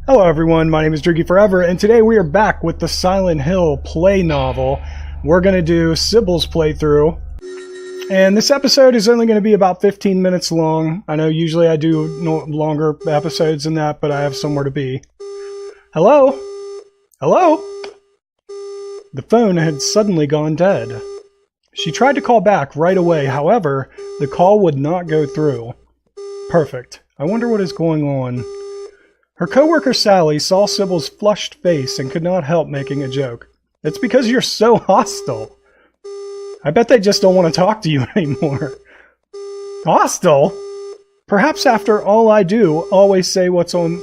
Hello everyone, my name is Droogie Forever, and today we are back with the Silent Hill play novel. We're going to do Cybill's playthrough, and this episode is only going to be about 15 minutes long. I know usually I do longer episodes than that, but I have somewhere to be. Hello? Hello? The phone had suddenly gone dead. She tried to call back right away, however, the call would not go through. Perfect. I wonder what is going on. Her coworker Sally saw Cybill's flushed face and could not help making a joke. It's because you're so hostile. I bet they just don't want to talk to you anymore. Hostile? Perhaps after all I do, always say what's on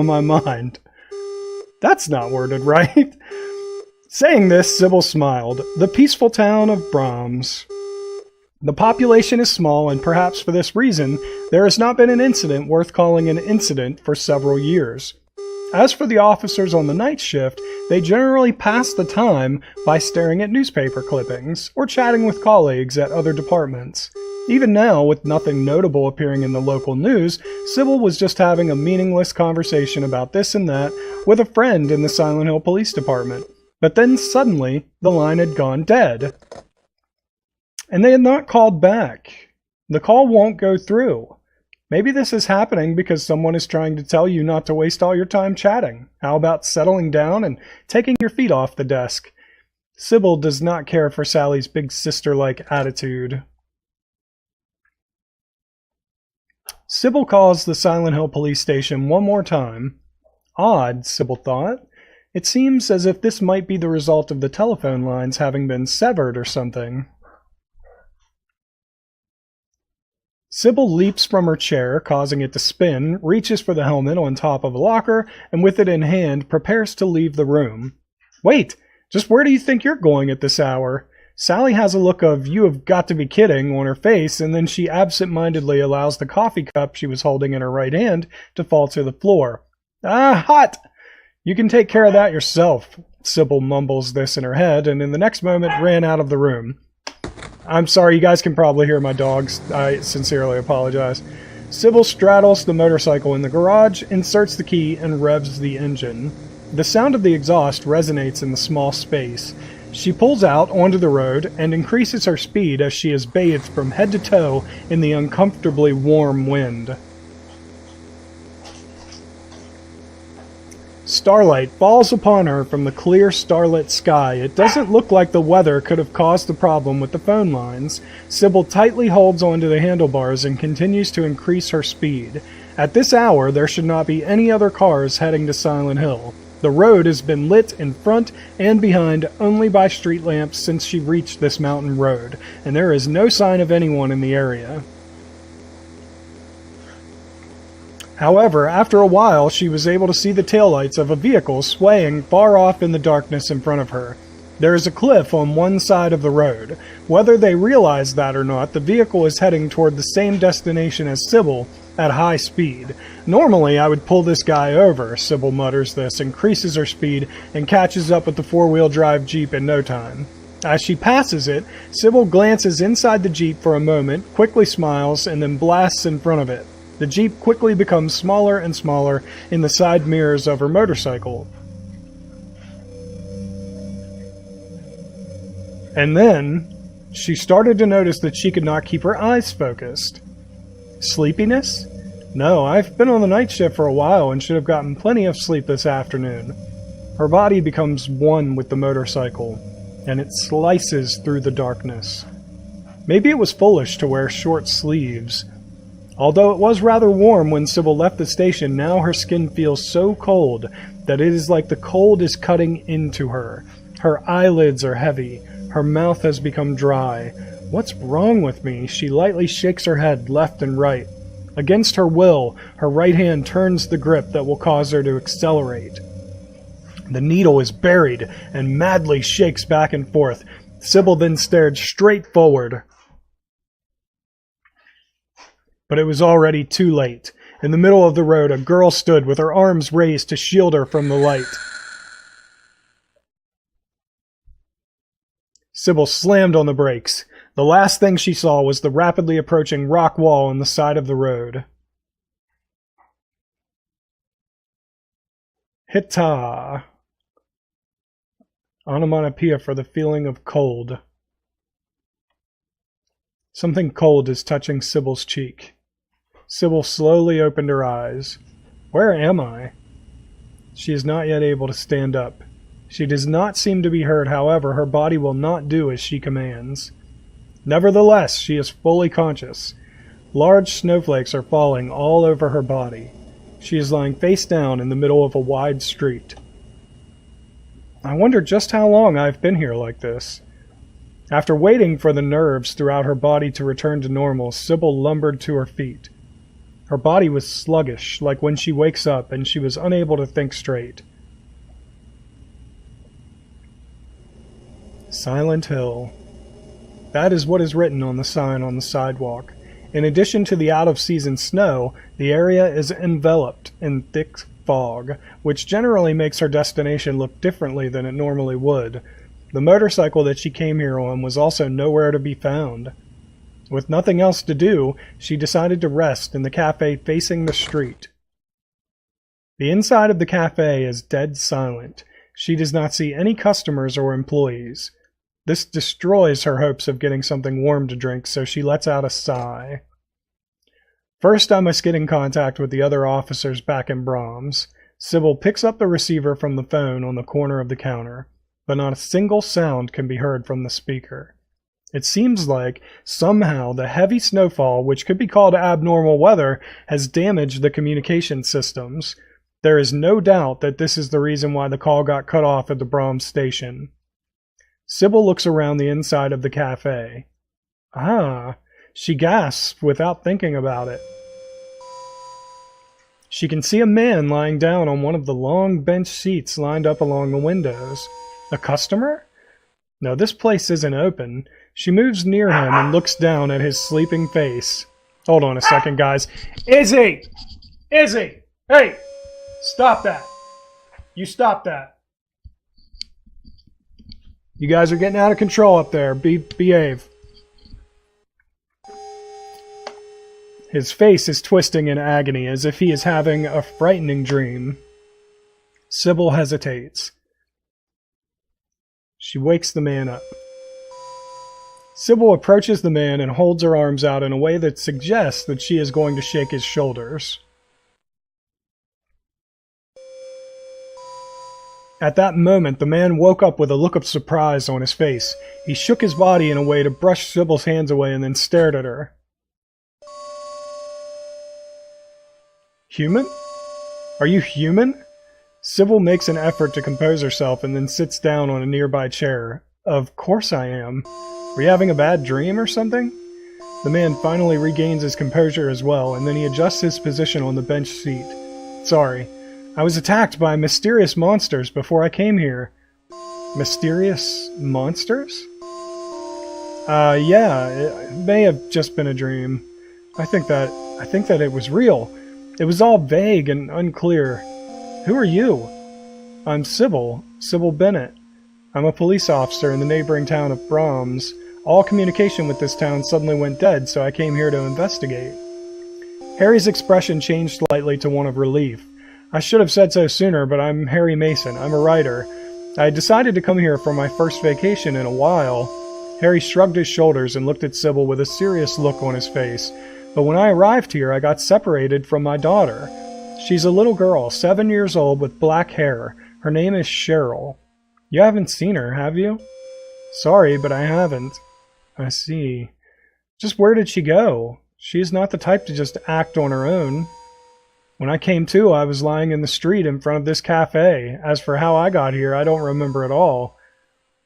my mind. That's not worded right. Saying this, Cybill smiled. The peaceful town of Brahms. The population is small, and perhaps for this reason, there has not been an incident worth calling an incident for several years. As for the officers on the night shift, they generally pass the time by staring at newspaper clippings, or chatting with colleagues at other departments. Even now, with nothing notable appearing in the local news, Cybill was just having a meaningless conversation about this and that with a friend in the Silent Hill Police Department. But then suddenly, the line had gone dead. And they had not called back. The call won't go through. Maybe this is happening because someone is trying to tell you not to waste all your time chatting. How about settling down and taking your feet off the desk? Cybill does not care for Sally's big sister-like attitude. Cybill calls the Silent Hill police station one more time. Odd, Cybill thought. It seems as if this might be the result of the telephone lines having been severed or something. Cybill leaps from her chair, causing it to spin, reaches for the helmet on top of a locker, and with it in hand, prepares to leave the room. Wait! Just where do you think you're going at this hour? Sally has a look of "you have got to be kidding" on her face, and then she absent-mindedly allows the coffee cup she was holding in her right hand to fall to the floor. Ah, hot! You can take care of that yourself. Cybill mumbles this in her head, and in the next moment ran out of the room. I'm sorry, you guys can probably hear my dogs. I sincerely apologize. Cybill straddles the motorcycle in the garage, inserts the key, and revs the engine. The sound of the exhaust resonates in the small space. She pulls out onto the road and increases her speed as she is bathed from head to toe in the uncomfortably warm wind. Starlight falls upon her from the clear starlit sky. It doesn't look like the weather could have caused the problem with the phone lines. Cybill tightly holds onto the handlebars and continues to increase her speed. At this hour, there should not be any other cars heading to Silent Hill. The road has been lit in front and behind only by street lamps since she reached this mountain road, and there is no sign of anyone in the area. However, after a while, she was able to see the taillights of a vehicle swaying far off in the darkness in front of her. There is a cliff on one side of the road. Whether they realize that or not, the vehicle is heading toward the same destination as Cybill at high speed. Normally, I would pull this guy over, Cybill mutters this, increases her speed, and catches up with the four-wheel drive Jeep in no time. As she passes it, Cybill glances inside the Jeep for a moment, quickly smiles, and then blasts in front of it. The Jeep quickly becomes smaller and smaller in the side mirrors of her motorcycle. And then, she started to notice that she could not keep her eyes focused. Sleepiness? No, I've been on the night shift for a while and should have gotten plenty of sleep this afternoon. Her body becomes one with the motorcycle, and it slices through the darkness. Maybe it was foolish to wear short sleeves. Although it was rather warm when Cybill left the station, now her skin feels so cold that it is like the cold is cutting into her. Her eyelids are heavy. Her mouth has become dry. What's wrong with me? She lightly shakes her head left and right. Against her will, her right hand turns the grip that will cause her to accelerate. The needle is buried and madly shakes back and forth. Cybill then stared straight forward. But it was already too late. In the middle of the road, a girl stood with her arms raised to shield her from the light. Cybill slammed on the brakes. The last thing she saw was the rapidly approaching rock wall on the side of the road. Hitta. Onomatopoeia for the feeling of cold. Something cold is touching Cybill's cheek. Cybill slowly opened her eyes. Where am I? She is not yet able to stand up. She does not seem to be hurt, however, her body will not do as she commands. Nevertheless, she is fully conscious. Large snowflakes are falling all over her body. She is lying face down in the middle of a wide street. I wonder just how long I've been here like this. After waiting for the nerves throughout her body to return to normal, Cybill lumbered to her feet. Her body was sluggish, like when she wakes up, and she was unable to think straight. Silent Hill. That is what is written on the sign on the sidewalk. In addition to the out-of-season snow, the area is enveloped in thick fog, which generally makes her destination look differently than it normally would. The motorcycle that she came here on was also nowhere to be found. With nothing else to do, she decided to rest in the cafe facing the street. The inside of the cafe is dead silent. She does not see any customers or employees. This destroys her hopes of getting something warm to drink, so she lets out a sigh. First, I must get in contact with the other officers back in Brahms. Cybill picks up the receiver from the phone on the corner of the counter, but not a single sound can be heard from the speaker. It seems like, somehow, the heavy snowfall, which could be called abnormal weather, has damaged the communication systems. There is no doubt that this is the reason why the call got cut off at the Brahms station. Cybill looks around the inside of the cafe. Ah, she gasps without thinking about it. She can see a man lying down on one of the long bench seats lined up along the windows. A customer? No, this place isn't open. She moves near him and looks down at his sleeping face. Hold on a second, guys. Izzy! Izzy! Hey! Stop that! You stop that. You guys are getting out of control up there. Behave. His face is twisting in agony as if he is having a frightening dream. Cybill hesitates. She wakes the man up. Cybill approaches the man and holds her arms out in a way that suggests that she is going to shake his shoulders. At that moment, the man woke up with a look of surprise on his face. He shook his body in a way to brush Cybill's hands away and then stared at her. Human? Are you human? Cybill makes an effort to compose herself and then sits down on a nearby chair. Of course I am. Were you having a bad dream or something? The man finally regains his composure as well, and then he adjusts his position on the bench seat. Sorry. I was attacked by mysterious monsters before I came here. Mysterious monsters? Yeah, it may have just been a dream. I think that it was real. It was all vague and unclear. Who are you? I'm Cybill Bennett. I'm a police officer in the neighboring town of Brahms. All communication with this town suddenly went dead, so I came here to investigate. Harry's expression changed slightly to one of relief. I should have said so sooner, but I'm Harry Mason. I'm a writer. I had decided to come here for my first vacation in a while. Harry shrugged his shoulders and looked at Cybill with a serious look on his face. But when I arrived here, I got separated from my daughter. She's a little girl, 7 years old, with black hair. Her name is Cheryl. You haven't seen her, have you? Sorry, but I haven't. I see. Just where did she go? She's not the type to just act on her own. When I came to, I was lying in the street in front of this cafe. As for how I got here, I don't remember at all.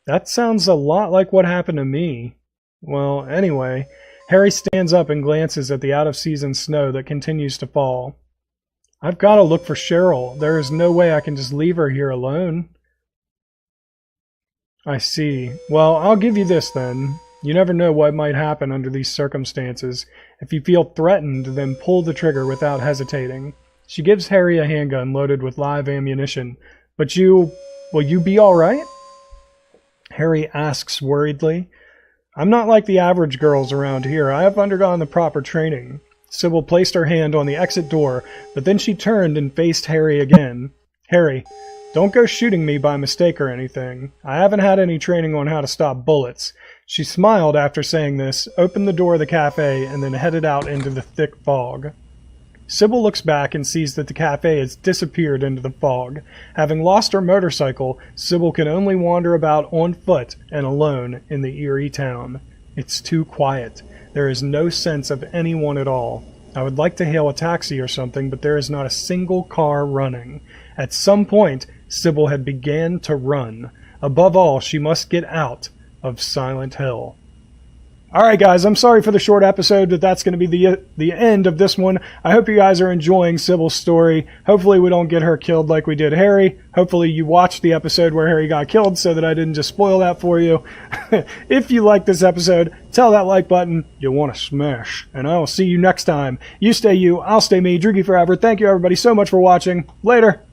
That sounds a lot like what happened to me. Well, anyway, Harry stands up and glances at the out-of-season snow that continues to fall. I've got to look for Cheryl. There is no way I can just leave her here alone. I see. Well, I'll give you this then. You never know what might happen under these circumstances. If you feel threatened, then pull the trigger without hesitating. She gives Harry a handgun loaded with live ammunition. But will you be alright? Harry asks worriedly. I'm not like the average girls around here. I have undergone the proper training. Cybill placed her hand on the exit door, but then she turned and faced Harry again. Harry, don't go shooting me by mistake or anything. I haven't had any training on how to stop bullets. She smiled after saying this, opened the door of the cafe, and then headed out into the thick fog. Cybill looks back and sees that the cafe has disappeared into the fog. Having lost her motorcycle, Cybill can only wander about on foot and alone in the eerie town. It's too quiet. There is no sense of anyone at all. I would like to hail a taxi or something, but there is not a single car running. At some point, Cybill had began to run. Above all, she must get out of Silent Hill. Alright guys, I'm sorry for the short episode, but that's going to be the end of this one. I hope you guys are enjoying Cybill's story. Hopefully we don't get her killed like we did Harry. Hopefully you watched the episode where Harry got killed so that I didn't just spoil that for you. If you like this episode, tell that like button you want to smash. And I will see you next time. You stay you, I'll stay me, Droogie forever. Thank you everybody so much for watching. Later!